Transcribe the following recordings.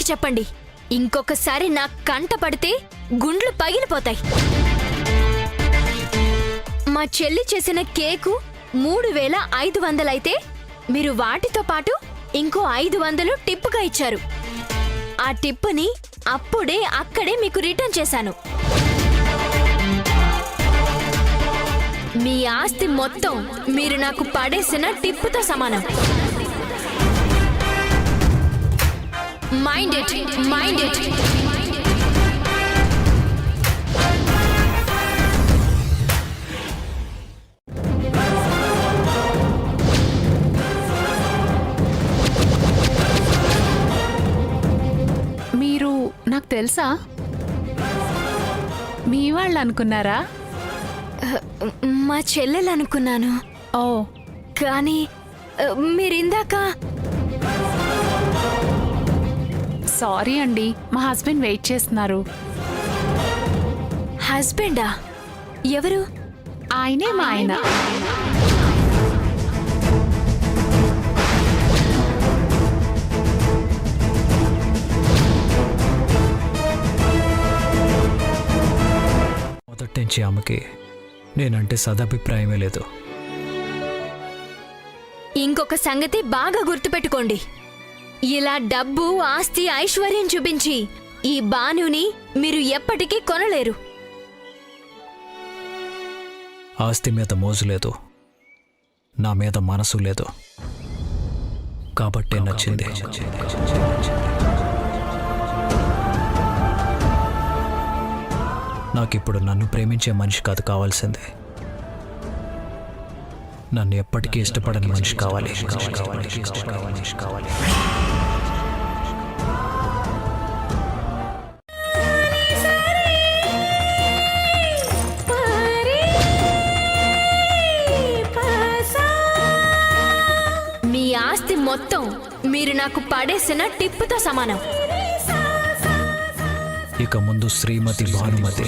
చెప్పండి. ఇంకొకసారి నా కంట పడితే గుండ్లు పగిలిపోతాయి. మా చెల్లి చేసిన కేకు 3500 అయితే మీరు వాటితో పాటు ఇంకో 500 టిప్పుగా ఇచ్చారు. ఆ టిప్పుని అక్కడే మీకు రిటర్న్ చేశాను. మీ ఆస్తి మొత్తం మీరు నాకు పడేసిన టిప్పుతో సమానం. Mind it, mind it. మీరు నాకు తెలుసా? మీ వాళ్ళు అనుకున్నారా? మా చెల్లెలు అనుకున్నాను. ఓ, కానీ మీరిందాక సారీ అండి, మా హస్బెండ్ వెయిట్ చేస్తున్నారు. హస్బెండా? ఎవరు? ఆయనే మా ఆయన. మొదటి నుంచి ఆమెకి నేనంటే సదభిప్రాయమే లేదు. ఇంకొక సంగతి బాగా గుర్తుపెట్టుకోండి. ఇలా డబ్బు, ఆస్తి, ఐశ్వర్యం చూపించి ఈ బానుని మీరు ఎప్పటికీ కొనలేరు. ఆస్తి మీద మోజు లేదు, నా మీద మనసు లేదు, కాబట్టే నచ్చింది. నాకిప్పుడు నన్ను ప్రేమించే మనిషి కాదు కావాల్సిందే, నన్ను ఎప్పటికీ ఇష్టపడని మనిషి కావాలి. మీ ఆస్తి మొత్తం మీరు నాకు పడేసిన టిప్పుతో సమానం. ఇక ముందు శ్రీమతి భానుమతి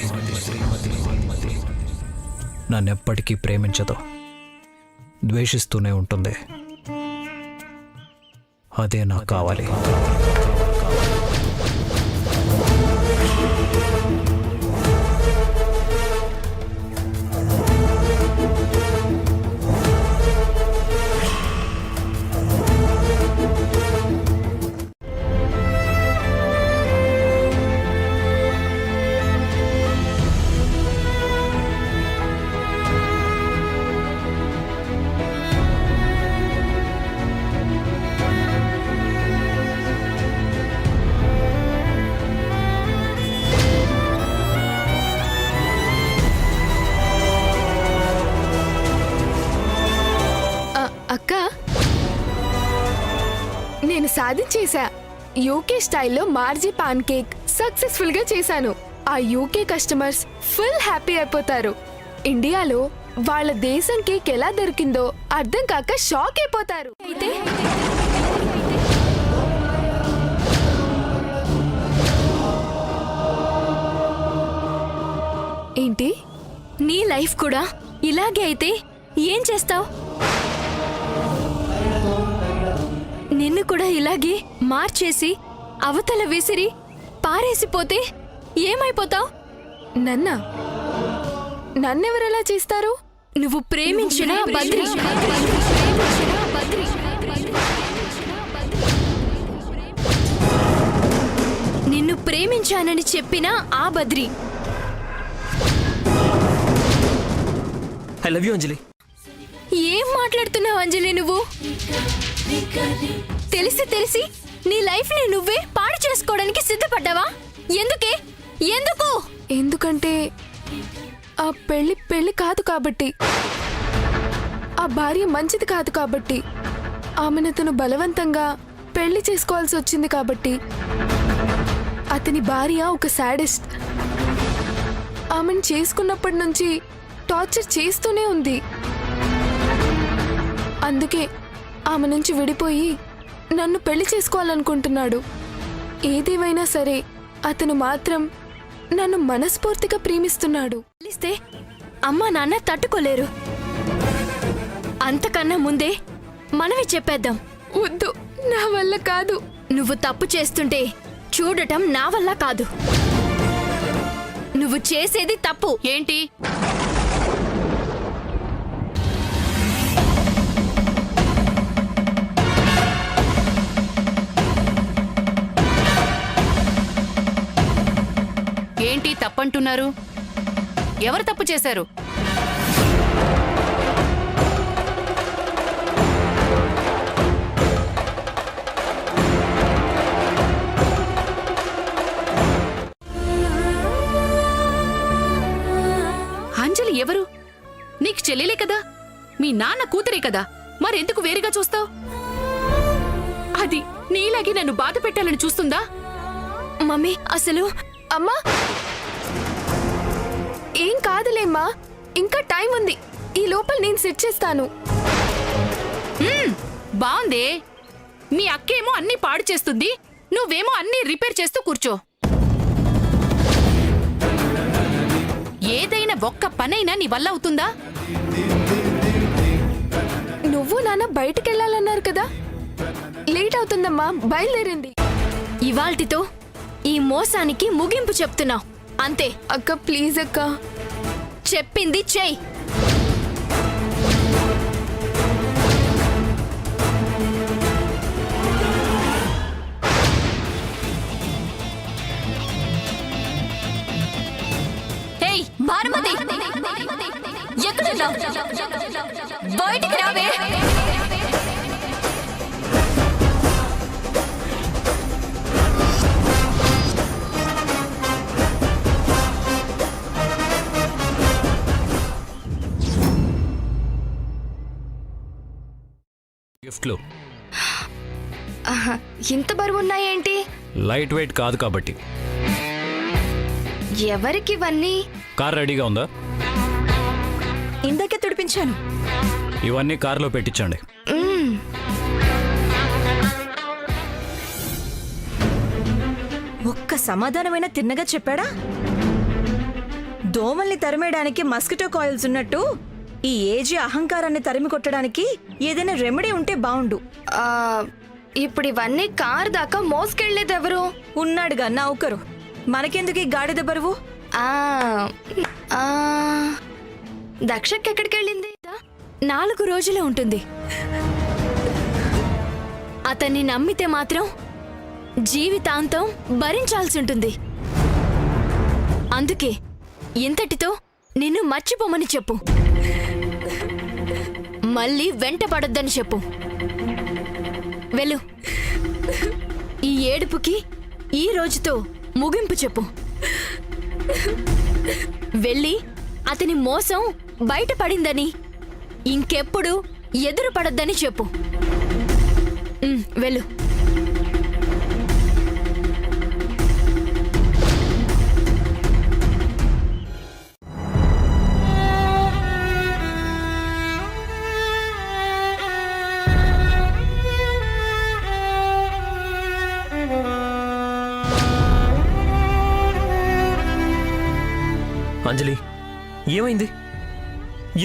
నన్నెప్పటికీ ప్రేమించదు, ద్వేషిస్తూనే ఉంటుంది. అదే నాకు కావాలి. అక్క, నేను సాధించేశా. యూకే స్టైల్లో మార్జీ పాన్ కేక్ సక్సెస్ఫుల్ గా చేశాను. ఆ యూకే కస్టమర్స్ ఫుల్ హ్యాపీ అయిపోతారు. ఇండియాలో వాళ్ళ దేశం కేక్ ఎలా దొరికిందో అర్థం కాక షాక్ అయిపోతారు. అయితే ఏంటి, నీ లైఫ్ కూడా ఇలాగే అయితే ఏం చేస్తావు? నిన్ను కూడా ఇలాగే మార్చేసి అవతల విసిరి పారేసిపోతే ఏమైపోతావు? నన్నెవరెలా చేస్తారు? నువ్వు ప్రేమించిన బద్రి, నిన్ను ప్రేమించానని చెప్పిన ఆ బద్రి. ఐ లవ్ యూ అంజలి. ఏం మాట్లాడుతున్నావు అంజలి నువ్వు? తెలిసి నీ లైఫ్ ని నువ్వే పాడు చేసుకోవడానికి సిద్ధపడ్డావా? ఎందుకు? ఎందుకంటే ఆ పెళ్లి కాదు కాబట్టి, ఆ భార్య మంచిది కాదు కాబట్టి, ఆమెను అతను బలవంతంగా పెళ్లి చేసుకోవాల్సి వచ్చింది కాబట్టి. అతని భార్య ఒక సాడిస్ట్. ఆమెను చేసుకున్నప్పటి నుంచి టార్చర్ చేస్తూనే ఉంది. అందుకే ఆమె నుంచి విడిపోయి నన్ను పెళ్లి చేసుకోవాలనుకుంటున్నాడు. ఏదేమైనా సరే అతను మాత్రం నన్ను మనస్ఫూర్తిగా ప్రేమిస్తున్నాడు. తెలిస్తే అమ్మా నాన్న తట్టుకోలేరు. అంతకన్నా ముందే మనమే చెప్పేద్దాం. వద్దు, నా వల్ల కాదు. నువ్వు తప్పు చేస్తుంటే చూడటం నా వల్ల కాదు. నువ్వు చేసేది తప్పు. ఏంటి? ఏంటి తప్పంటున్నారు? ఎవరు తప్పు చేశారు? అంజలి ఎవరు? నీకు చెల్లెలే కదా, మీ నాన్న కూతురే కదా, మరెందుకు వేరుగా చూస్తావు? అది నీలాగే నన్ను బాధ పెట్టాలని చూస్తుందా? మమ్మీ అసలు అమ్మా, ఏం కాదులేమ్మా, ఇంకా టైం ఉంది. ఈ లోపల నేను సెట్ చేస్తాను. బావుందే. మీ అక్కేమో అన్ని పాడు చేస్తుంది, నువ్వేమో అన్ని రిపేర్ చేస్తూ కూర్చో. ఏదైనా ఒక్క పనైనా నీ వల్ల అవుతుందా? నువ్వు నాన్న బయటకెళ్ళాలన్నారు కదా, లేట్ అవుతుందమ్మా, బయలుదేరింది. ఇవాల్టితో ఈ మోసానికి ముగింపు చెప్తున్నావు అంతే. అక్క ప్లీజ్ అక్క. చెప్పింది చెయ్యి. ఏయ్ భానుమతి, ఎక్కడున్నావ్? బయటికి రావే. గిఫ్ట్లు ఇంత బరువు ఉన్నాయేంటి? లైట్ వెయిట్ కాదు కాబట్టి. ఎవరికి ఇవన్నీ? కార్ రెడీగా ఉందా? ఇందాకే తుడిపించాను. ఇవన్నీ కారులో పెట్టించండి. ఒక్క సమాధానమైనా తిన్నగా చెప్పాడా? దోమల్ని తరిమేయడానికి మస్కిటో కాయిల్స్ ఉన్నట్టు ఈ ఏజీ అహంకారాన్ని తరిమి కొట్టడానికి ఏదైనా రెమెడీ ఉంటే బావుండు. ఆ, ఇప్పుడు ఇవన్నీ కార్ దాకా మోసుకెళ్లేది ఎవరు? ఉన్నాడుగా నౌకరు. మనకెందుకు ఈ గాడిద బరువు? ఆ, ఆ, దక్షకి ఎక్కడికి వెళ్ళింది? 4 రోజులే ఉంటుంది. అతన్ని నమ్మితే మాత్రం జీవితాంతం భరించాల్సి ఉంటుంది. అందుకే ఇంతటితో నిన్ను మర్చిపోమని చెప్పు. మళ్ళీ వెంట పడొద్దని చెప్పు. వెళ్ళు. ఈ ఏడుపుకి ఈ రోజుతో ముగింపు చెప్పు. వెళ్ళి అతని మోసం బయటపడిందని, ఇంకెప్పుడు ఎదురు పడొద్దని చెప్పు. వెళ్ళు. అంజలి, ఏమైంది?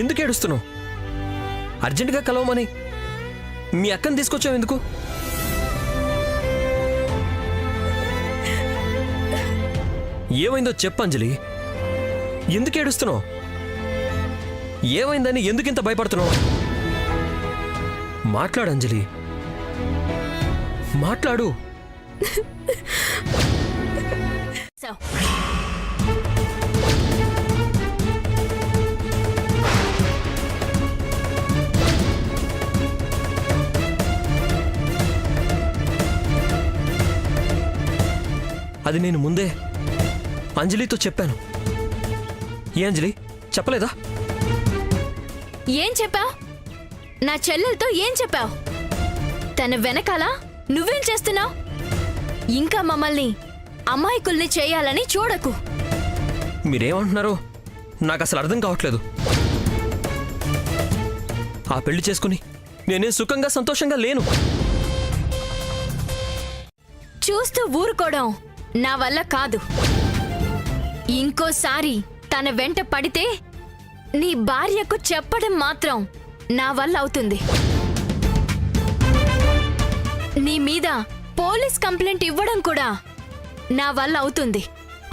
ఎందుకు ఏడుస్తున్నావు? అర్జెంటుగా కలవమని మీ అక్కని తీసుకొచ్చావు ఎందుకు? ఏమైందో చెప్పు అంజలి. ఎందుకు ఏడుస్తున్నావు? ఏమైందని ఎందుకింత భయపడుతున్నావు? మాట్లాడు అంజలి, మాట్లాడు. అది నేను ముందే అంజలితో చెప్పాను. ఏ అంజలి, చెప్పలేదా? ఏం చెప్పావు? నా చెల్లెలతో ఏం చెప్పావు? తన వెనకాల నువ్వేం చేస్తున్నావు? ఇంకా మమ్మల్ని అమాయకుల్ని చేయాలని చూడకు. మీరేమంటున్నారో నాకు అసలు అర్థం కావట్లేదు. ఆ పెళ్లి చేసుకుని నేనే సుఖంగా సంతోషంగా లేను. చూస్తూ ఊరుకోవడం నా వల్ల కాదు. ఇంకోసారి తన వెంట పడితే నీ భార్యకు చెప్పడం మాత్రం నా వల్ల అవుతుంది. నీ మీద పోలీస్ కంప్లైంట్ ఇవ్వడం కూడా నా వల్ల అవుతుంది.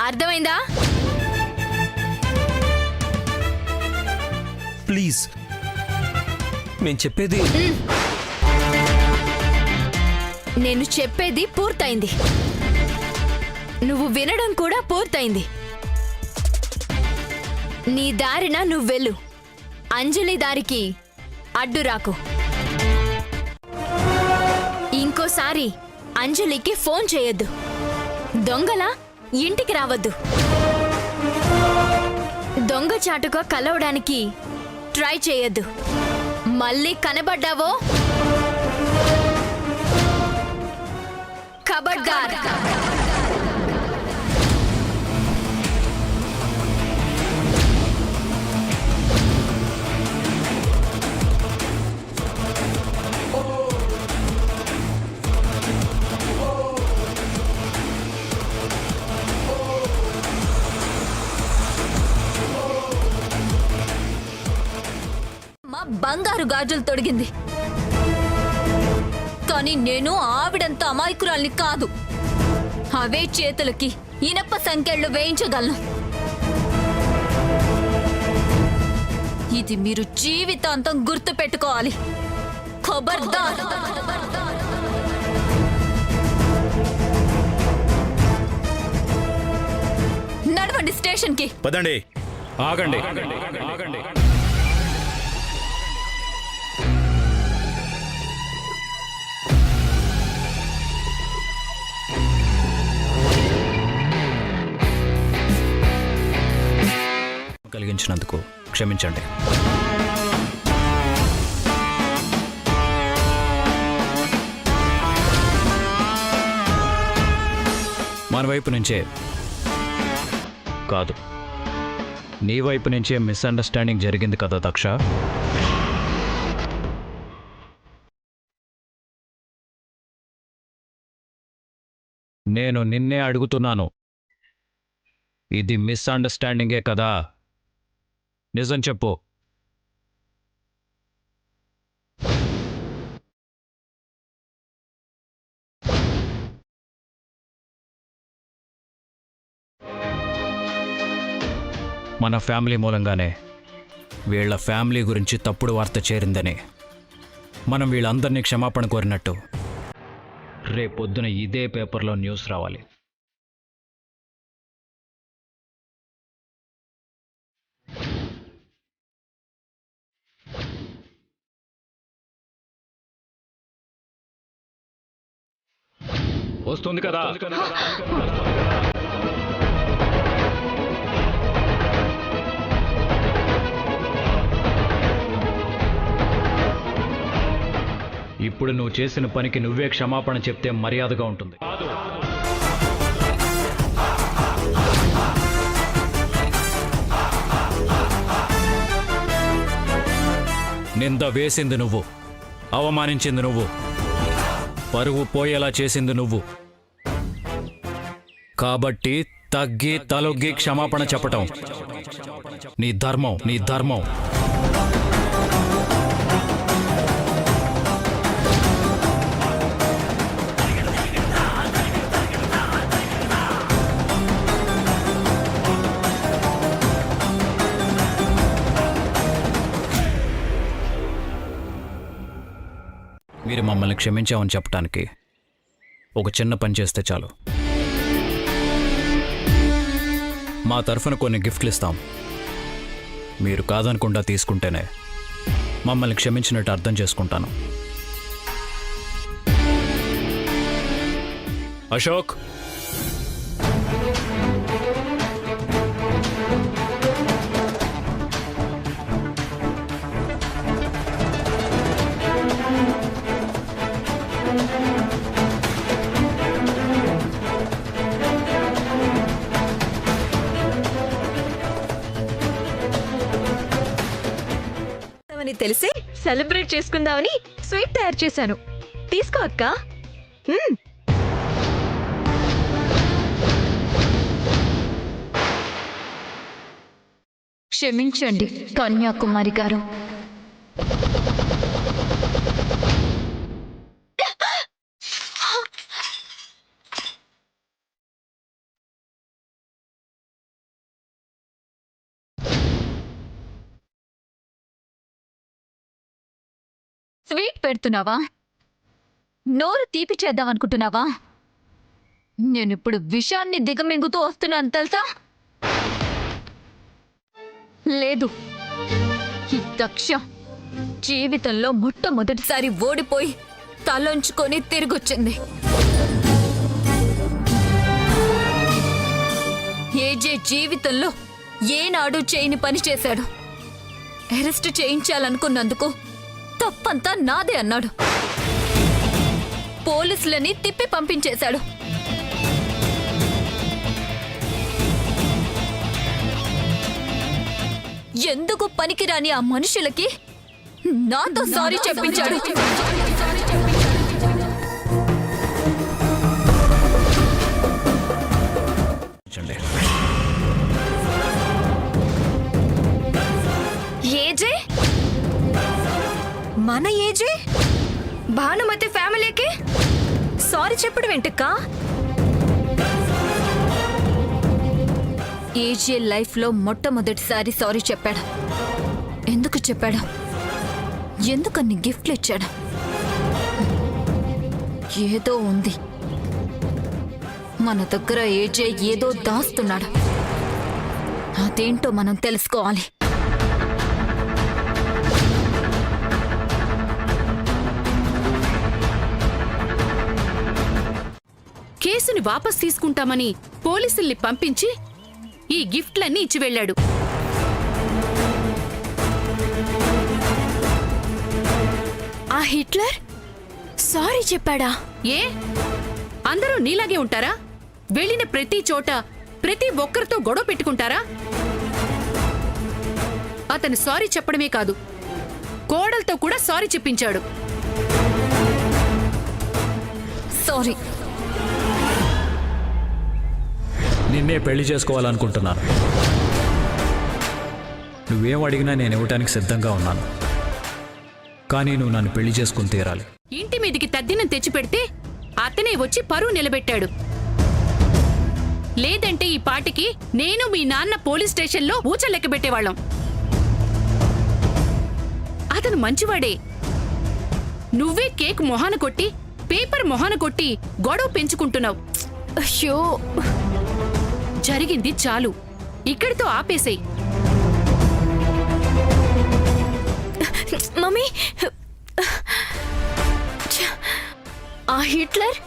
అర్థమైందా? ప్లీజ్, నేను చెప్పేది. నేను చెప్పేది పూర్తయింది. నువ్వు వినడం కూడా పూర్తయింది. నీ దారిన నువ్వెళ్ళు. అంజలి దారికి అడ్డు రాకు. ఇంకోసారి అంజలికి ఫోన్ చేయొద్దు. దొంగలా ఇంటికి రావద్దు. దొంగచాటుగా కలవడానికి ట్రై చేయొద్దు. మళ్ళీ కనబడ్డావో ఖబర్దార్. మా బంగారు గాజులు తొడిగింది, కానీ నేను ఆవిడంత అమాయకురాల్ని కాదు. అవే చేతులకి ఇనప సంకెళ్ళు వేయించగలను. ఇది మీరు జీవితాంతం గుర్తు పెట్టుకోవాలి. ఖబర్దార్. నడవండి స్టేషన్కి. పదండి. ఆగండి. కలిగించినందుకు క్షమించండి. మన వైపు నుంచే కాదు, నీ వైపు నుంచే మిస్అండర్స్టాండింగ్ జరిగింది కదా దక్ష. నేను నిన్నే అడుగుతున్నాను, ఇది మిస్అండర్స్టాండింగే కదా? నిజం చెప్పు. మన ఫ్యామిలీ మూలంగానే వీళ్ళ ఫ్యామిలీ గురించి తప్పుడు వార్త చేరిందని మనం వీళ్ళందరినీ క్షమాపణ కోరినట్టు రేపొద్దున ఇదే పేపర్లో న్యూస్ రావాలి. వస్తుంది కదా? ఇప్పుడు నువ్వు చేసిన పనికి నువ్వే క్షమాపణ చెప్తే మర్యాదగా ఉంటుంది. నింద వేసింది నువ్వు, అవమానించింది నువ్వు, పరువు పోయేలా చేసింది నువ్వు. కాబట్టి తగ్గి తలొగ్గి క్షమాపణ చెప్పటం నీ ధర్మం, నీ ధర్మం. మీరు మమ్మల్ని క్షమించామని చెప్పడానికి ఒక చిన్న పని చేస్తే చాలు. మా తరఫున కొన్ని గిఫ్ట్లు ఇస్తాం. మీరు కాదనకుండా తీసుకుంటేనే మమ్మల్ని క్షమించినట్టు అర్థం చేసుకుంటాను. అశోక్, అని తెలిసి సెలబ్రేట్ చేసుకుందామని స్వీట్ తయారు చేశాను. తీసుకో అక్క. క్షమించండి కన్యాకుమారి గారు. స్వీట్ పెడుతున్నావా? నోరు తీపి చేద్దాం అనుకుంటున్నావా? నేనిప్పుడు విషాన్ని దిగమింగుతూ వస్తున్నాను తెలుసా? లేదు, ఈ దక్ష జీవితంలో మొట్టమొదటిసారి ఓడిపోయి తలంచుకొని తిరిగొచ్చింది. ఏజే జీవితంలో ఏనాడు చేయని పని చేశాడు. అరెస్ట్ చేయించాలనుకున్నందుకు తప్పంతా నాదే అన్నాడు. పోలీసులని తిప్పి పంపించేశాడు. ఎందుకు పనికిరాని ఆ మనుషులకి నాతో సారీ చెప్పించాడు. చూడండి. ఏజే, మన ఏజే భానుమతి ఫ్యామిలీకి సారీ చెప్పడం ఏంటక్కా? ఏజే లైఫ్ లో మొట్టమొదటిసారి సారీ చెప్పాడు. ఎందుకు చెప్పాడు? ఎందుకన్ని గిఫ్ట్లు ఇచ్చాడు? ఏదో ఉంది మన దగ్గర. ఏజే ఏదో దాస్తున్నాడు. అదేంటో మనం తెలుసుకోవాలి. కేసుని వాపస్ తీసుకుంటామని పోలీసుల్ని పంపించి ఈ గిఫ్ట్లన్నీ ఇచ్చి వెళ్ళాడు. ఆ హిట్లర్ సారీ చెప్పాడా? ఏ అందరూ నీలాగే ఉంటారా? వెళ్ళిన ప్రతి చోట ప్రతి ఒక్కరితో గొడవ పెట్టుకుంటారా? అతను సారీ చెప్పడమే కాదు, కోడలతో కూడా సారీ చెప్పించాడు. సారీ. నిన్నే పెళ్లి చేసుకోవాలనుకుంటున్నాను. నువ్వేం అడిగినా నేను ఇవ్వటానికి సిద్ధంగా ఉన్నాను. కానీ నువ్వు నన్ను పెళ్లి చేసుకుని తీరాలి. ఇంటి మీదికి తద్దినం తెచ్చిపెడితే అతనే వచ్చి పరువు నిలబెట్టాడు. లేదంటే ఈ పాటికి నేను మీ నాన్న పోలీస్ స్టేషన్లో ఊచలెక్క పెట్టేవాళ్ళం. అతను మంచివాడే. నువ్వే కేక్ మొహాన కొట్టి పేపర్ మొహాన కొట్టి గొడవ పెంచుకుంటున్నావు. అయ్యో, జరిగింది చాలు, ఇక్కడితో ఆపేసేయ్. మమ్మీ, ఆ హిట్లర్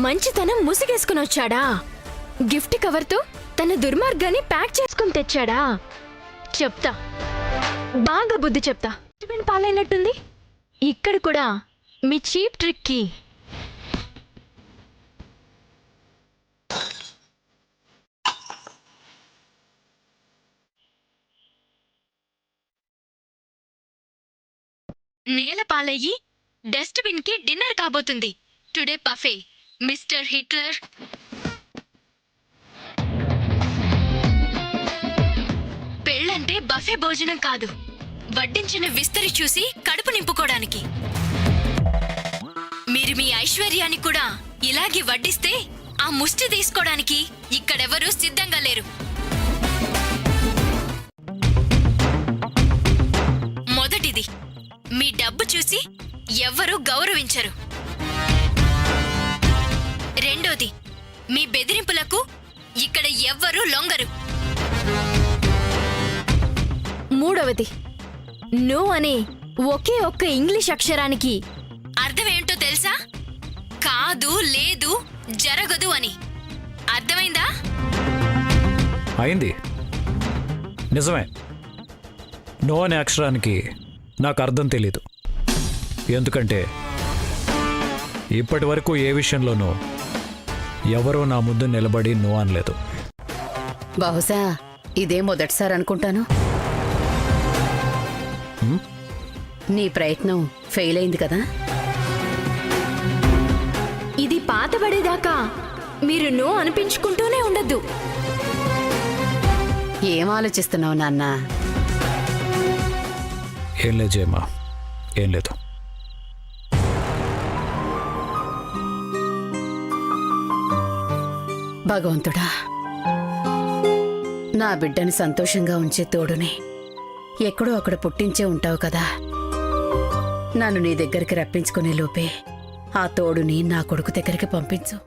మంచితనం ముసుగేసుకుని వచ్చాడా? గిఫ్ట్ కవర్తో తన దుర్మార్గాన్ని ప్యాక్ చేసుకుని తెచ్చాడా? చెప్తా, బాగా బుద్ధి చెప్తా. పాలైనట్టుంది. ఇక్కడ కూడా మీ చీప్ ట్రిక్కి నేల పాలయ్యి డస్ట్బిన్ కి డిన్నర్ కాబోతుంది. Today buffet mister Hitler. పెళ్ళంటే బఫే భోజనం కాదు, వడ్డించిన విస్తరి చూసి కడుపు నింపుకోవడానికి. మీరు మీ ఐశ్వర్యాన్ని కూడా ఇలాగే వడ్డిస్తే ఆ ముష్టి తీసుకోవడానికి ఇక్కడెవరూ సిద్ధంగా లేరు. మొదటిది, మీ డబ్బు చూసి ఎవ్వరూ గౌరవించరు. రెండోది, మీ బెదిరింపులకు ఇక్కడ ఎవ్వరూ లొంగరు. మూడవది, నో అనే ఒకే ఒక్క ఇంగ్లీష్ అక్షరానికి అర్థమేంటో తెలుసా? కాదు, లేదు, జరగదు అని. అర్థమైందా? అయింది. నిజమే, నో అనే అక్షరానికి నాకు అర్థం తెలీదు. ఎందుకంటే ఇప్పటి వరకు ఏ విషయంలోనూ ఎవరో నా ముందు నిలబడి నో అనలేదు. బహుశా ఇదే మొదటిసారి అనుకుంటాను. నీ ప్రయత్నం ఫెయిల్ అయింది కదా? ఇది పాతబడేదాకా మీరు నో అనిపించుకుంటూనే ఉండద్దు. ఏం ఆలోచిస్తున్నావు నాన్న? ఏం లేదు జయమ్మా, ఏం లేదు. భగవంతుడా, నా బిడ్డని సంతోషంగా ఉంచే తోడుని ఎక్కడో అక్కడ పుట్టించే ఉంటావు కదా. నన్ను నీ దగ్గరికి రప్పించుకునే లోపే ఆ తోడుని నా కొడుకు దగ్గరికి పంపించు.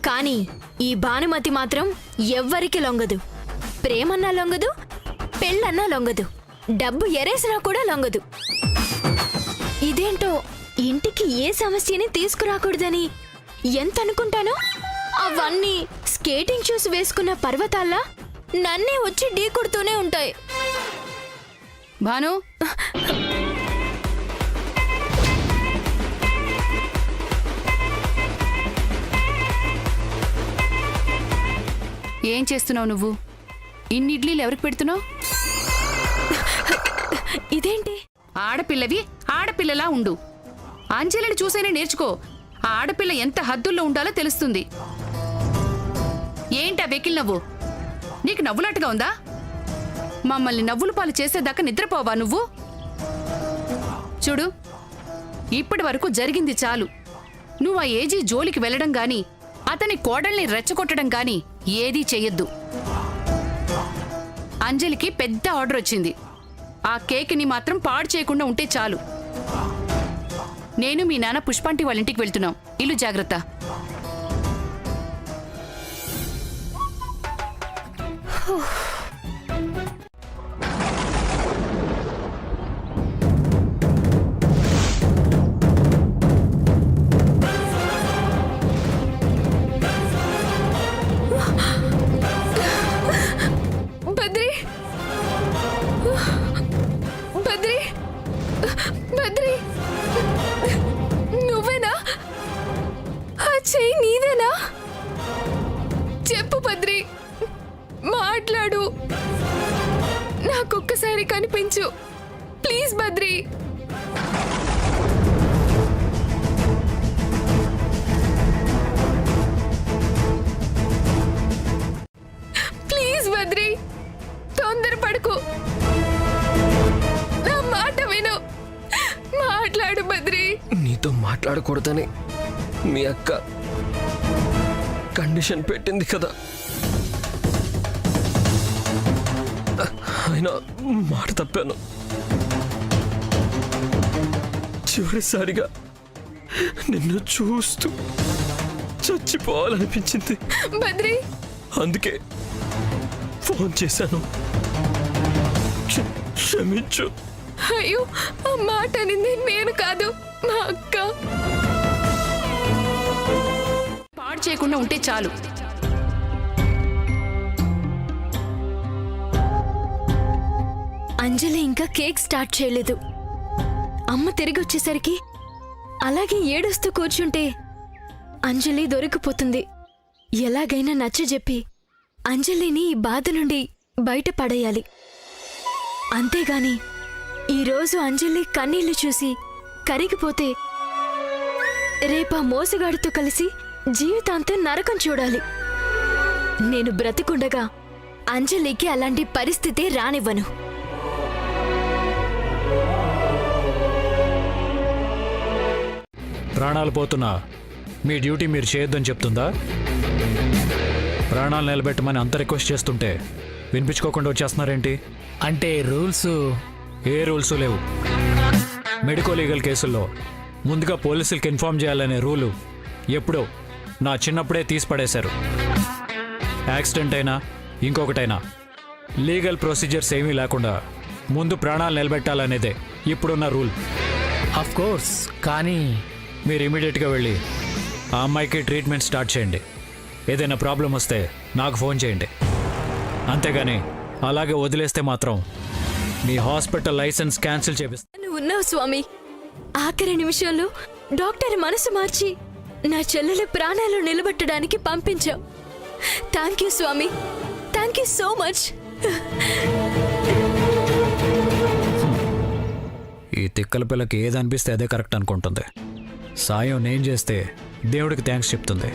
కానీ ఈ భానుమతి మాత్రం ఎవ్వరికి లొంగదు. ప్రేమన్నా లొంగదు, పెళ్ళన్నా లొంగదు, డబ్బు ఎరేసినా కూడా లొంగదు. ఇదేంటో ఇంటికి ఏ సమస్యని తీసుకురాకూడదని ఎంత అనుకుంటానో అవన్నీ స్కేటింగ్ షూస్ వేసుకున్న పర్వతాల్లా నన్నే వచ్చి ఢీ కొడుతూనే ఉంటాయి. భాను, ఏం చేస్తున్నావు నువ్వు? ఇన్ని ఇడ్లీలు ఎవరికి పెడుతున్నావు? ఇదేంటి? ఆడపిల్లవి ఆడపిల్లలా ఉండు. అంజలిని చూసైనా నేర్చుకో. ఆ ఆడపిల్ల ఎంత హద్దుల్లో ఉండాలో తెలుస్తుంది. ఏంటా వెకిల్ నవ్వు? నీకు నవ్వులాటగా ఉందా? మమ్మల్ని నవ్వుల పాలు చేసేదాకా నిద్రపోవా నువ్వు? చూడు, ఇప్పటి వరకు జరిగింది చాలు. నువ్వు ఆ ఏజీ జోలికి వెళ్ళడం గాని అతని కోడల్ని రెచ్చగొట్టడం గాని ఏదీ చెయ్యొద్దు. అంజలికి పెద్ద ఆర్డర్ వచ్చింది. ఆ కేక్ని మాత్రం పాడు చేయకుండా ఉంటే చాలు. నేను మీ నాన్న పుష్పాంటి వాళ్ళ ఇంటికి వెళ్తున్నాం. ఇల్లు జాగ్రత్త. బద్రి, బద్రి, బద్రి, నువ్వేనా? ఆ చెయ్యి నీదేనా? చెప్పు బద్రి, మాట్లాడు. నాకొక్కసారి కనిపించు ప్లీజ్ బద్రి. ప్లీజ్ బద్రి, తొందరపడకు. నా మాట విను, మాట్లాడు బద్రి. నీతో మాట్లాడకూడదని మీ అక్క కండిషన్ పెట్టింది కదా. అయినా మాట తప్పాను. చివరిసారిగా నిన్ను చూస్తూ చచ్చిపోవాలనిపించింది. బద్రి, అందుకే ఫోన్ చేశాను. క్షమించు. అయ్యో, ఆ మాట అనింది నేను కాదు, మా అక్క. పాడు చేయకుండా ఉంటే చాలు. అంజలి ఇంకా కేక్ స్టార్ట్ చేయలేదు. అమ్మ తిరిగి వచ్చేసరికి అలాగే ఏడుస్తూ కూర్చుంటే అంజలి దొరికిపోతుంది. ఎలాగైనా నచ్చజెప్పి అంజలిని ఈ బాధ నుండి బయటపడేయాలి. అంతేగాని ఈరోజు అంజలి కన్నీళ్లు చూసి కరిగిపోతే రేపా మోసగాడితో కలిసి జీవితాంతం నరకం చూడాలి. నేను బ్రతికుండగా అంజలికి అలాంటి పరిస్థితి రానివ్వను. ప్రాణాలు పోతున్నా మీ డ్యూటీ మీరు చేయొద్దని చెప్తుందా? ప్రాణాలు నిలబెట్టమని అంత రిక్వెస్ట్ చేస్తుంటే వినిపించుకోకుండా వచ్చేస్తున్నారేంటి? అంటే రూల్స్? ఏ రూల్స్ లేవు. మెడికో లీగల్ కేసుల్లో ముందుగా పోలీసులకు ఇన్ఫార్మ్ చేయాలనే రూలు ఎప్పుడో నా చిన్నప్పుడే తీసి పడేశారు. యాక్సిడెంట్ అయినా ఇంకొకటైనా లీగల్ ప్రొసీజర్స్ ఏమీ లేకుండా ముందు ప్రాణాలు నిలబెట్టాలనేదే ఇప్పుడున్న రూల్. ఆఫ్ కోర్స్, కానీ మీరు ఇమీడియట్గా వెళ్ళి ఆ అమ్మాయికి ట్రీట్మెంట్ స్టార్ట్ చేయండి. ఏదైనా ప్రాబ్లం వస్తే నాకు ఫోన్ చేయండి. అంతేగాని అలాగే వదిలేస్తే మాత్రం మీ హాస్పిటల్ లైసెన్స్ క్యాన్సిల్ చేపిస్తాను. నువ్వు ఉన్నావు స్వామి, ఆఖరి నిమిషంలో డాక్టర్ మనసు మార్చి నా చెల్లెల ప్రాణాలు నిలబెట్టడానికి పంపించావు. థ్యాంక్ యూ స్వామి, థ్యాంక్ యూ సో మచ్. ఈ తిక్కల పిల్లకి ఏదనిపిస్తే అదే కరెక్ట్ అనుకుంటుంది. సాయం నేను చేస్తే దేవుడికి థ్యాంక్స్ చెప్తుంది.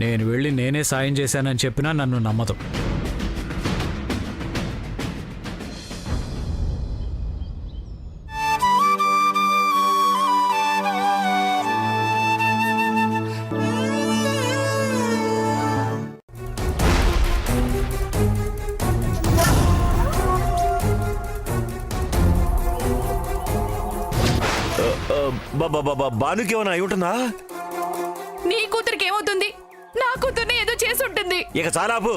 నేను వెళ్ళి నేనే సాయం చేశానని చెప్పినా నన్ను నమ్మదు. బానుకి ఏమైనా అయి ఉంటుందా? నీ కూతురికి ఏమవుతుంది? నా కూతుర్ని ఏదో చేసి ఉంటుంది. ఇక చాలా ఆపు.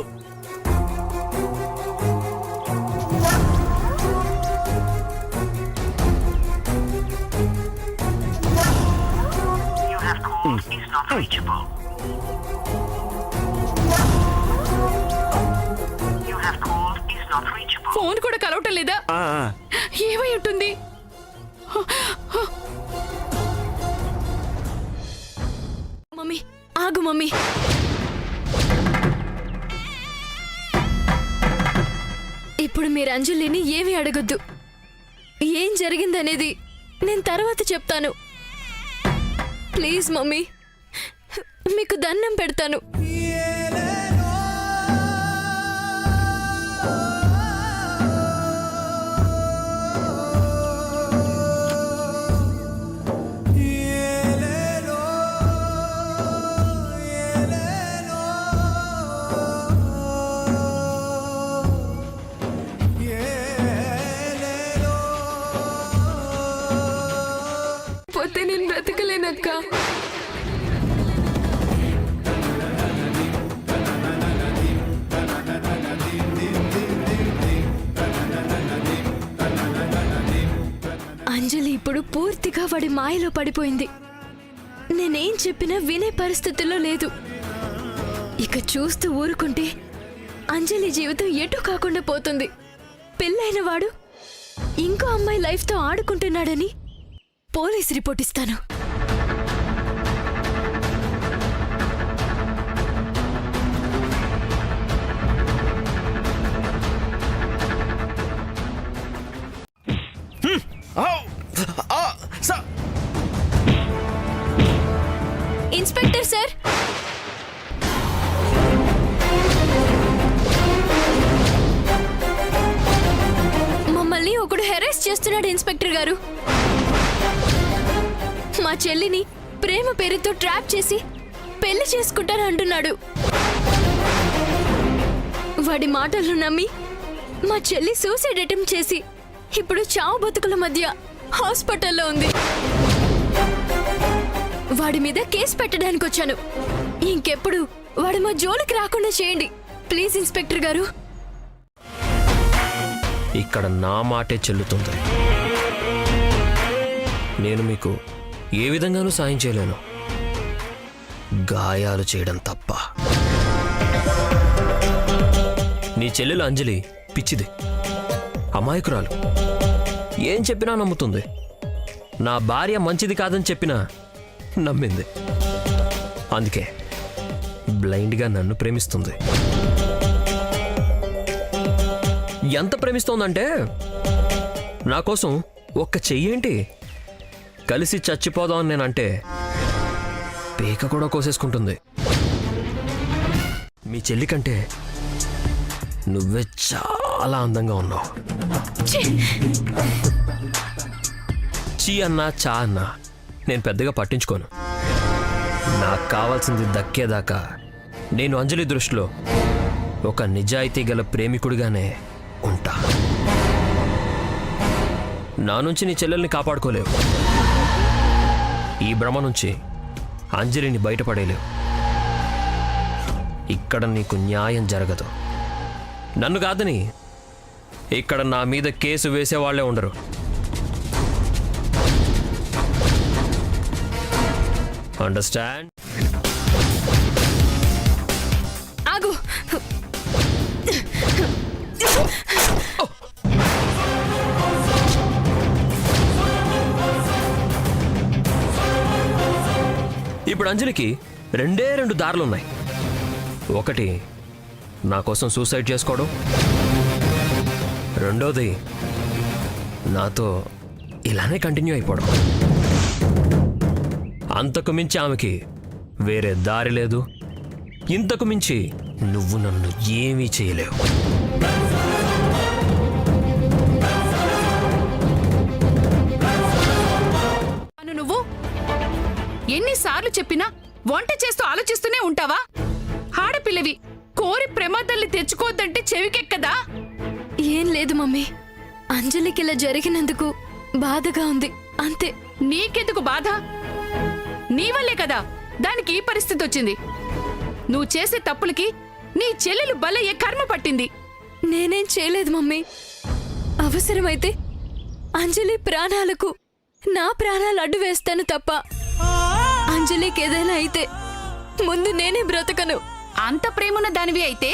ఫోన్ కూడా కలవటం లేదా? ఏమై ఉంటుంది? మమ్మీ ఆగు మమ్మీ. ఇప్పుడు మీరు అంజలిని ఏమీ అడగొద్దు. ఏం జరిగిందనేది నేను తర్వాత చెప్తాను. ప్లీజ్ మమ్మీ, మీకు దండం పెడతాను. పోతే నేను బ్రతకలేనక్క. అంజలి ఇప్పుడు పూర్తిగా వాడి మాయలో పడిపోయింది. నేనేం చెప్పినా వినే పరిస్థితుల్లో లేదు. ఇక చూస్తూ ఊరుకుంటే అంజలి జీవితం ఎటు కాకుండా పోతుంది. పెళ్ళైన వాడు ఇంకో అమ్మాయి లైఫ్తో ఆడుకుంటున్నాడని పోలీస్ రిపోర్ట్ ఇస్తాను. ఇన్స్పెక్టర్ సార్, మమ్మల్ని ఒకడు హెరాస్ చేస్తున్నాడు ఇన్స్పెక్టర్ గారు. మా చెల్లిని ప్రేమ పేరుతో ట్రాప్ చేసి పెళ్లి చేసుకుంటాను అంటున్నాడు. వాడి మాటలు నమ్మి మా చెల్లి సూసైడ్ అటెంప్ట్ చేసి ఇప్పుడు చావు బతుకుల మధ్య హాస్పిటల్లో ఉంది. వాడి మీద కేసు పెట్టడానికి వచ్చాను. ఇంకెప్పుడు వాడు మా జోలికి రాకుండా చేయండి ప్లీజ్ ఇన్స్పెక్టర్ గారు. ఇక్కడ నా మాటే చెల్లుతుంది. నేను మీకు ఏ విధంగానూ సాయం చేయలేను, గాయాలు చేయడం తప్ప. నీ చెల్లెలు అంజలి పిచ్చిది, అమాయకురాలు. ఏం చెప్పినా నమ్ముతుంది. నా భార్య మంచిది కాదని చెప్పినా నమ్మింది. అందుకే బ్లైండ్గా నన్ను ప్రేమిస్తుంది. ఎంత ప్రేమిస్తోందంటే నా కోసం ఒక్క చెయ్యేంటి కలిసి చచ్చిపోదాం నేనంటే పీక కూడా కోసేసుకుంటుంది. మీ చెల్లి కంటే నువ్వే చాలా అందంగా ఉన్నావు. చీ అన్నా చా అన్నా నేను పెద్దగా పట్టించుకోను. నాకు కావాల్సింది దక్కేదాకా నేను అంజలి దృష్టిలో ఒక నిజాయితీ గల ప్రేమికుడిగానే ఉంటా. నా నుంచి నీ చెల్లెల్ని కాపాడుకోలేవు. ఈ భ్రమ నుంచి అంజలిని బయటపడేలేవు. ఇక్కడ నీకు న్యాయం జరగదు. నన్ను కాదని ఇక్కడ నా మీద కేసు వేసేవాళ్లే ఉండరు. అండర్స్టాండ్? ఆగు. ఇప్పుడు అంజలికి రెండు దారులున్నాయి. ఒకటి నా కోసం సూసైడ్ చేసుకోవడం, రెండోది నాతో ఇలానే కంటిన్యూ అయిపోవడం. అంతకు మించి ఆమెకి వేరే దారి లేదు. ఇంతకు మించి నువ్వు నన్ను ఏమీ చేయలేవు. నువ్వు ఎన్నిసార్లు చెప్పినా వంట చేస్తూ ఆలోచిస్తూనే ఉంటావా? ఆడపిల్లవి కోరి ప్రమాదాల్ని తెచ్చుకోవద్దంటే చెవికెక్కదా? ఏం లేదు మమ్మీ, అంజలికి ఇలా జరిగినందుకు బాధగా ఉంది అంతే. నీకెందుకు బాధ? నీ వల్లే కదా దానికి ఈ పరిస్థితి వచ్చింది. నువ్వు చేసే తప్పులకి నీ చెల్లెలు బలయ్యే కర్మ పట్టింది. నేనేం చేయలేదు మమ్మీ. అవసరమైతే అంజలి ప్రాణాలకు నా ప్రాణాలు అడ్డు వేస్తాను తప్ప అంజలికి ఏదైనా అయితే ముందు నేనే బ్రతకను. అంత ప్రేమున్న దానివి అయితే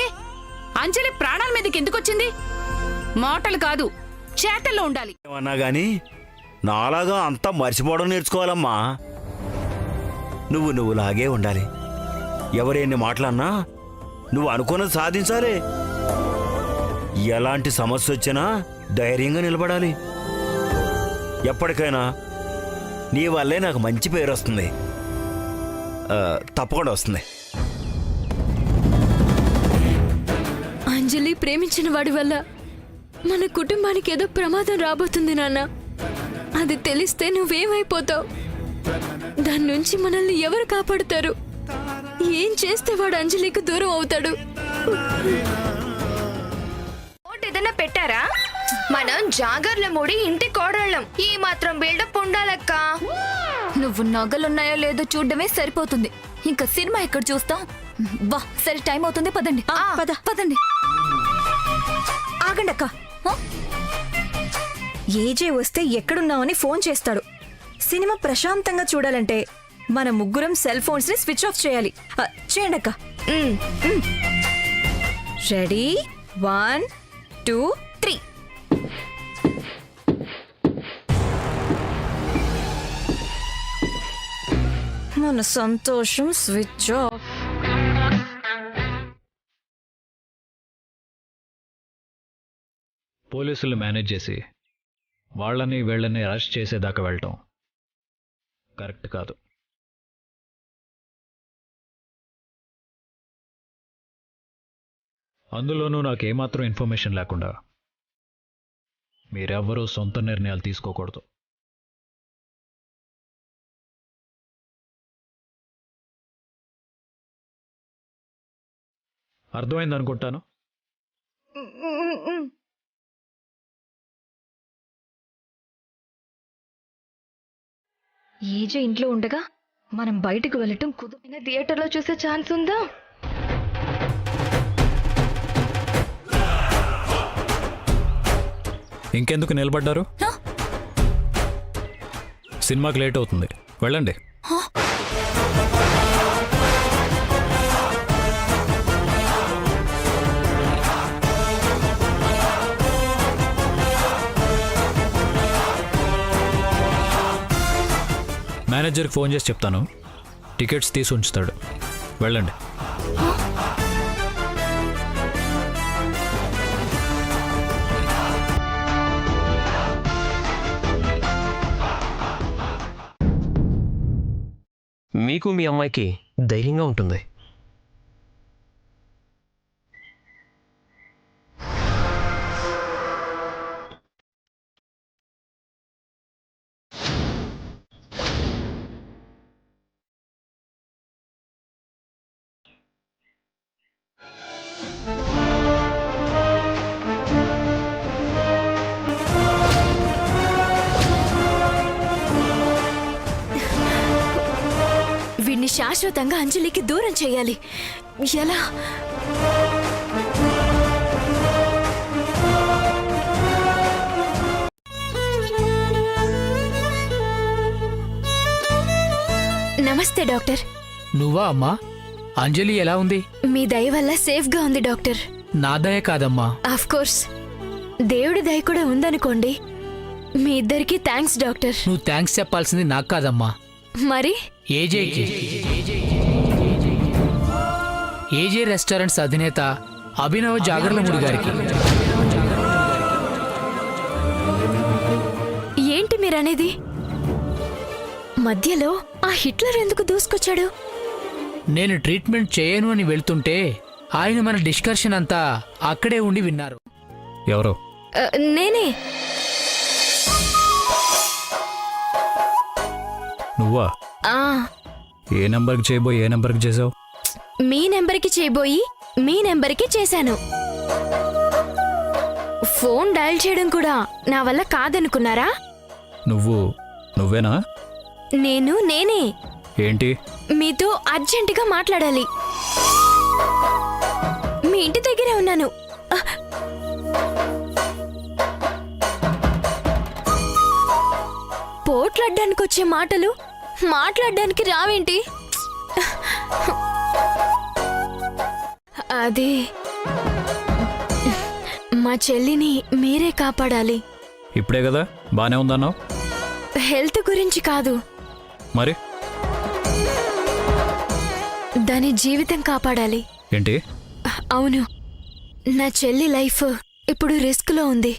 అంజలి ప్రాణాల మీదకి ఎందుకొచ్చింది? మాటలు కాదు, చేతల్లో ఉండాలి. ఏమన్నా గాని నాలాగా అంతా మర్చిపోవడం నేర్చుకోవాలమ్మా. నువ్వులాగే ఉండాలి. ఎవరెన్ని మాటలన్నా నువ్వు అనుకున్నది సాధించాలి. ఎలాంటి సమస్య వచ్చినా ధైర్యంగా నిలబడాలి. ఎప్పటికైనా నీ వల్లే నాకు మంచి పేరు వస్తుంది. తప్పకుండా వస్తుంది. అంజలి ప్రేమించిన వాడి వల్ల మన కుటుంబానికి ఏదో ప్రమాదం రాబోతుంది నాన్న. అది తెలిస్తే నువ్వేమైపోతావు? దాని నుంచి మనల్ని ఎవరు కాపాడుతారు? ఏం చేస్తే వాడు అంజలికి దూరం అవుతాడు? ఏదైనా పెట్టారా? మనం జాగర్ల ముడి ఇంటి కోడళ్ళం. ఈ మాత్రం బిల్డప్ ఉండాలక్క. నువ్వు నగలున్నాయో లేదో చూడడమే సరిపోతుంది. ఇంకా సినిమా ఎక్కడ చూస్తాం? వా, సరే టైం అవుతుంది, పదండి. పదండి. ఆగండక్క. ఏజే వస్తే ఎక్కడున్నావని ఫోన్ చేస్తాడు. సినిమా ప్రశాంతంగా చూడాలంటే మన ముగ్గురం సెల్ ఫోన్స్ ని స్విచ్ ఆఫ్ చేయాలి. చేయండి అక్క. రెడీ? 1 2 3. మన సంతోషం స్విచ్ ఆఫ్. పోలీసులు మేనేజ్ చేసి వాళ్ళని వీళ్ళని అరెస్ట్ చేసేదాకా వెళ్ళటం కరెక్ట్ కాదు. అందులోనూ నాకేమాత్రం ఇన్ఫర్మేషన్ లేకుండా మీరెవ్వరూ సొంత నిర్ణయాలు తీసుకోకూడదు. అర్థమైందనుకుంటాను. ఏజే ఇంట్లో ఉండగా మనం బయటకు వెళ్ళటం కుదురైన థియేటర్లో చూసే ఛాన్స్ ఉందా? ఇంకెందుకు నిలబడ్డారు? సినిమాకి లేట్ అవుతుంది, వెళ్ళండి. మేనేజర్కి ఫోన్ చేసి చెప్తాను, టికెట్స్ తీసి ఉంచుతాడు. వెళ్ళండి. మీకు మీ అమ్మాయికి ధైర్యంగా ఉంటుంది. వీడిని శాశ్వతంగా అంజలికి దూరం చేయాలి. ఎలా? నమస్తే డాక్టర్. నువ్వా అమ్మా? అంజలి ఎలా ఉంది? మీ దయ వల్ల సేఫ్ గా ఉంది డాక్టర్. నా దయ కాదమ్మా. ఆఫ్ కోర్స్ దేవుడి దయ కూడా ఉందనుకోండి. మీ ఇద్దరికి థ్యాంక్స్ డాక్టర్. నువ్వు థ్యాంక్స్ చెప్పాల్సింది నాకు కాదమ్మా. మరి ఏజేకి. ఏజే రెస్టారెంట్స్ అధినేత అభినవ్ జాగర్లమూడి గారికి. ఏంటి మీరనేది? మధ్యలో ఆ హిట్లర్ ఎందుకు దూసుకొచ్చాడు? నేను ట్రీట్మెంట్ చేయను అని వెళ్తుంటే ఆయన మన డిస్కషన్ అంతా అక్కడే ఉండి విన్నారు. ఎవరు? నేనే. నువ్వా? ఆ, ఏ నెంబర్కి చేయబోయి ఏ నెంబర్కి చేసావు? మీ నెంబర్కి చేయబోయి మీ నెంబర్కి చేశాను. ఫోన్ డయల్ చేయడం కూడా నా వల్ల కాదనుకున్నారా? నువ్వేనా? నేనే. ఏంటి? మీతో అర్జెంటుగా మాట్లాడాలి. మీ ఇంటి దగ్గరే ఉన్నాను. పోట్లాడడానికి వచ్చే మాటలు మాట్లాడడానికి రావేంటి? అది మా చెల్లిని మీరే కాపాడాలి. ఇప్పుడే కదా బానే ఉందన్నావు. హెల్త్ గురించి కాదు, మరి దాని జీవితం కాపాడాలి. ఏంటి? అవును, నా చెల్లి లైఫ్ ఇప్పుడు రిస్క్లో ఉంది.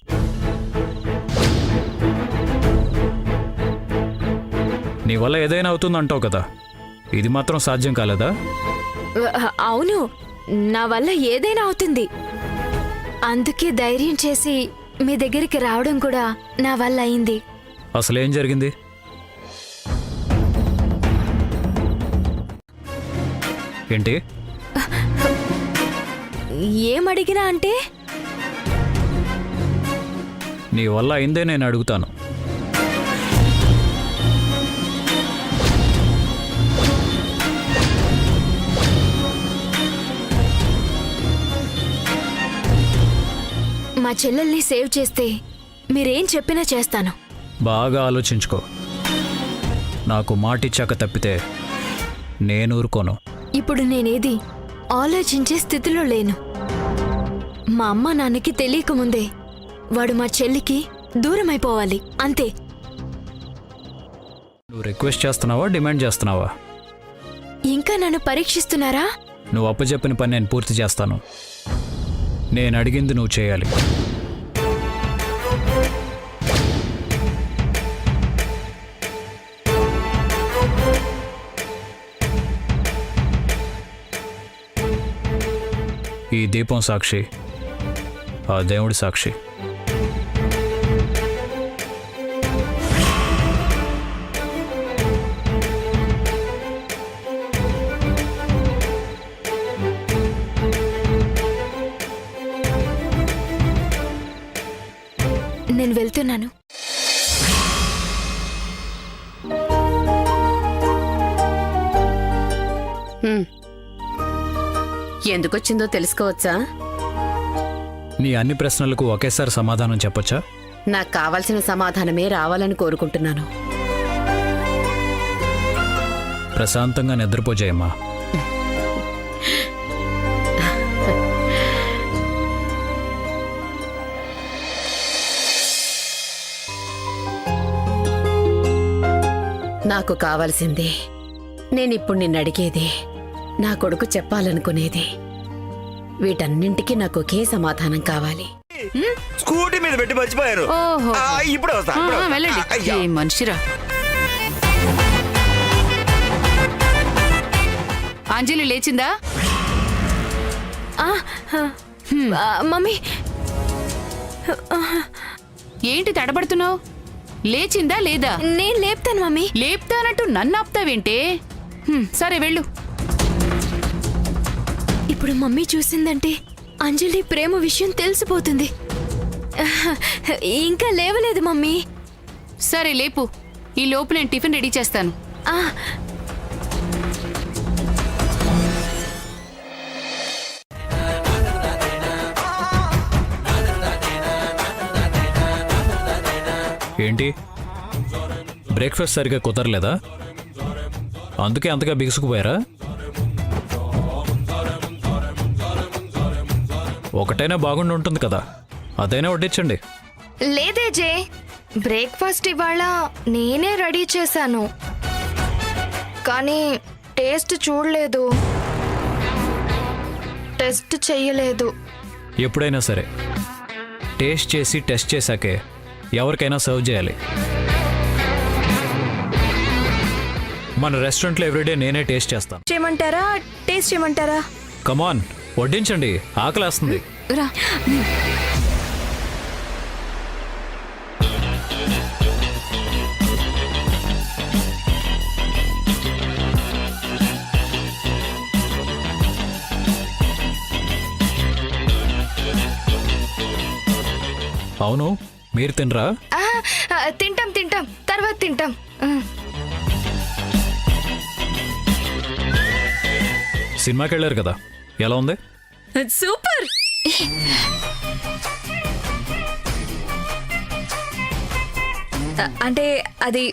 నీ వల్ల ఏదైనా అవుతుందంటావు కదా, ఇది మాత్రం సాధ్యం కాలేదా? అవును, నా వల్ల ఏదైనా అవుతుంది. అందుకే ధైర్యం చేసి మీ దగ్గరికి రావడం కూడా నా వల్ల అయింది. అసలేం జరిగింది? ఏంటి? ఏమడిగినా అంటే నీ వల్ల అయిందే నేను అడుగుతాను. మా చెల్లెల్ని సేవ్ చేస్తే మీరేం చెప్పినా చేస్తాను. బాగా ఆలోచించుకో. నాకు మాటిచ్చాక తప్పితే నేను ఊరుకోను. ఇప్పుడు నేనేది ఆలోచించే స్థితిలో లేను. మా అమ్మ నాన్నకి తెలియకముందే వాడు మా చెల్లికి దూరమైపోవాలి, అంతే. నువ్వు రిక్వెస్ట్ చేస్తున్నావా, డిమాండ్ చేస్తున్నావా? ఇంకా నన్ను పరీక్షిస్తున్నారా? నువ్వు అప్పచెప్పిన పని నేను పూర్తి చేస్తాను. నేను అడిగింది నువ్వు చేయాలి. ఈ దీపం సాక్షి, ఆ దేవుడి సాక్షి. నేను వెళ్తున్నాను. ఎందుకొచ్చిందో తెలుసుకోవచ్చా? నీ అన్ని ప్రశ్నలకు ఒకేసారి సమాధానం చెప్పొచ్చా? నాకు కావాల్సిన సమాధానమే రావాలని కోరుకుంటున్నాను. ప్రశాంతంగా నిద్రపోజేయమ్మా. నాకు కావాల్సింది, నేనిప్పుడు నిన్నడిగేది, నా కొడుకు చెప్పాలనుకునేది. వీటన్నింటికి నాకు ఒకే సమాధానం కావాలి. స్కూటీ మీద పెట్టి మర్చిపోయారు. ఓహో. ఇప్పుడు వస్తా, ఇప్పుడు వస్తా. వెళ్ళండి. అయ్యో. ఏ మనిషిరా. అంజలి లేచిందా? మమ్మీ, ఏంటి తడబడుతున్నావు? లేచిందా లేదా? నేను లేపుతాను మమ్మీ. లేపుతానంటూ నన్ను ఆపుతావేంటే? సరే వెళ్ళు. ఇప్పుడు మమ్మీ చూసిందంటే అంజలి ప్రేమ విషయం తెలిసిపోతుంది. ఇంకా లేవలేదు మమ్మీ. సరే లేపు. ఈ లోపు నేను టిఫిన్ రెడీ చేస్తాను. ఆ, ఏంటి, బ్రేక్ఫాస్ట్ సరిగ్గా కుదరలేదా? అందుకే అంతగా బిగుసుకుపోయారా? ఒకటైనా బాగుండి ఉంటుంది కదా, అదైనా వడ్డించండి. లేదే జే, బ్రేక్ఫాస్ట్ ఇవాళ నేనే రెడీ చేశాను. కానీ టేస్ట్ చూడలేదు, టెస్ట్ చెయ్యలేదు. ఎప్పుడైనా సరే టేస్ట్ చేసి టెస్ట్ చేశాకే ఎవరికైనా సర్వ్ చేయాలి. మన రెస్టారెంట్లో ఎవ్రీడే నేనే టేస్ట్ చేస్తాను. చేయమంటారా? టేస్ట్ చేయమంటారా? కమాన్ వడ్డించండి, ఆకలేస్తుంది. రా. అవును, మీరు తినరా? తింటాం తింటాం, తర్వాత తింటాం. సినిమాకి వెళ్ళారు కదా, ఎలా ఉంది? సూపర్. అంటే అది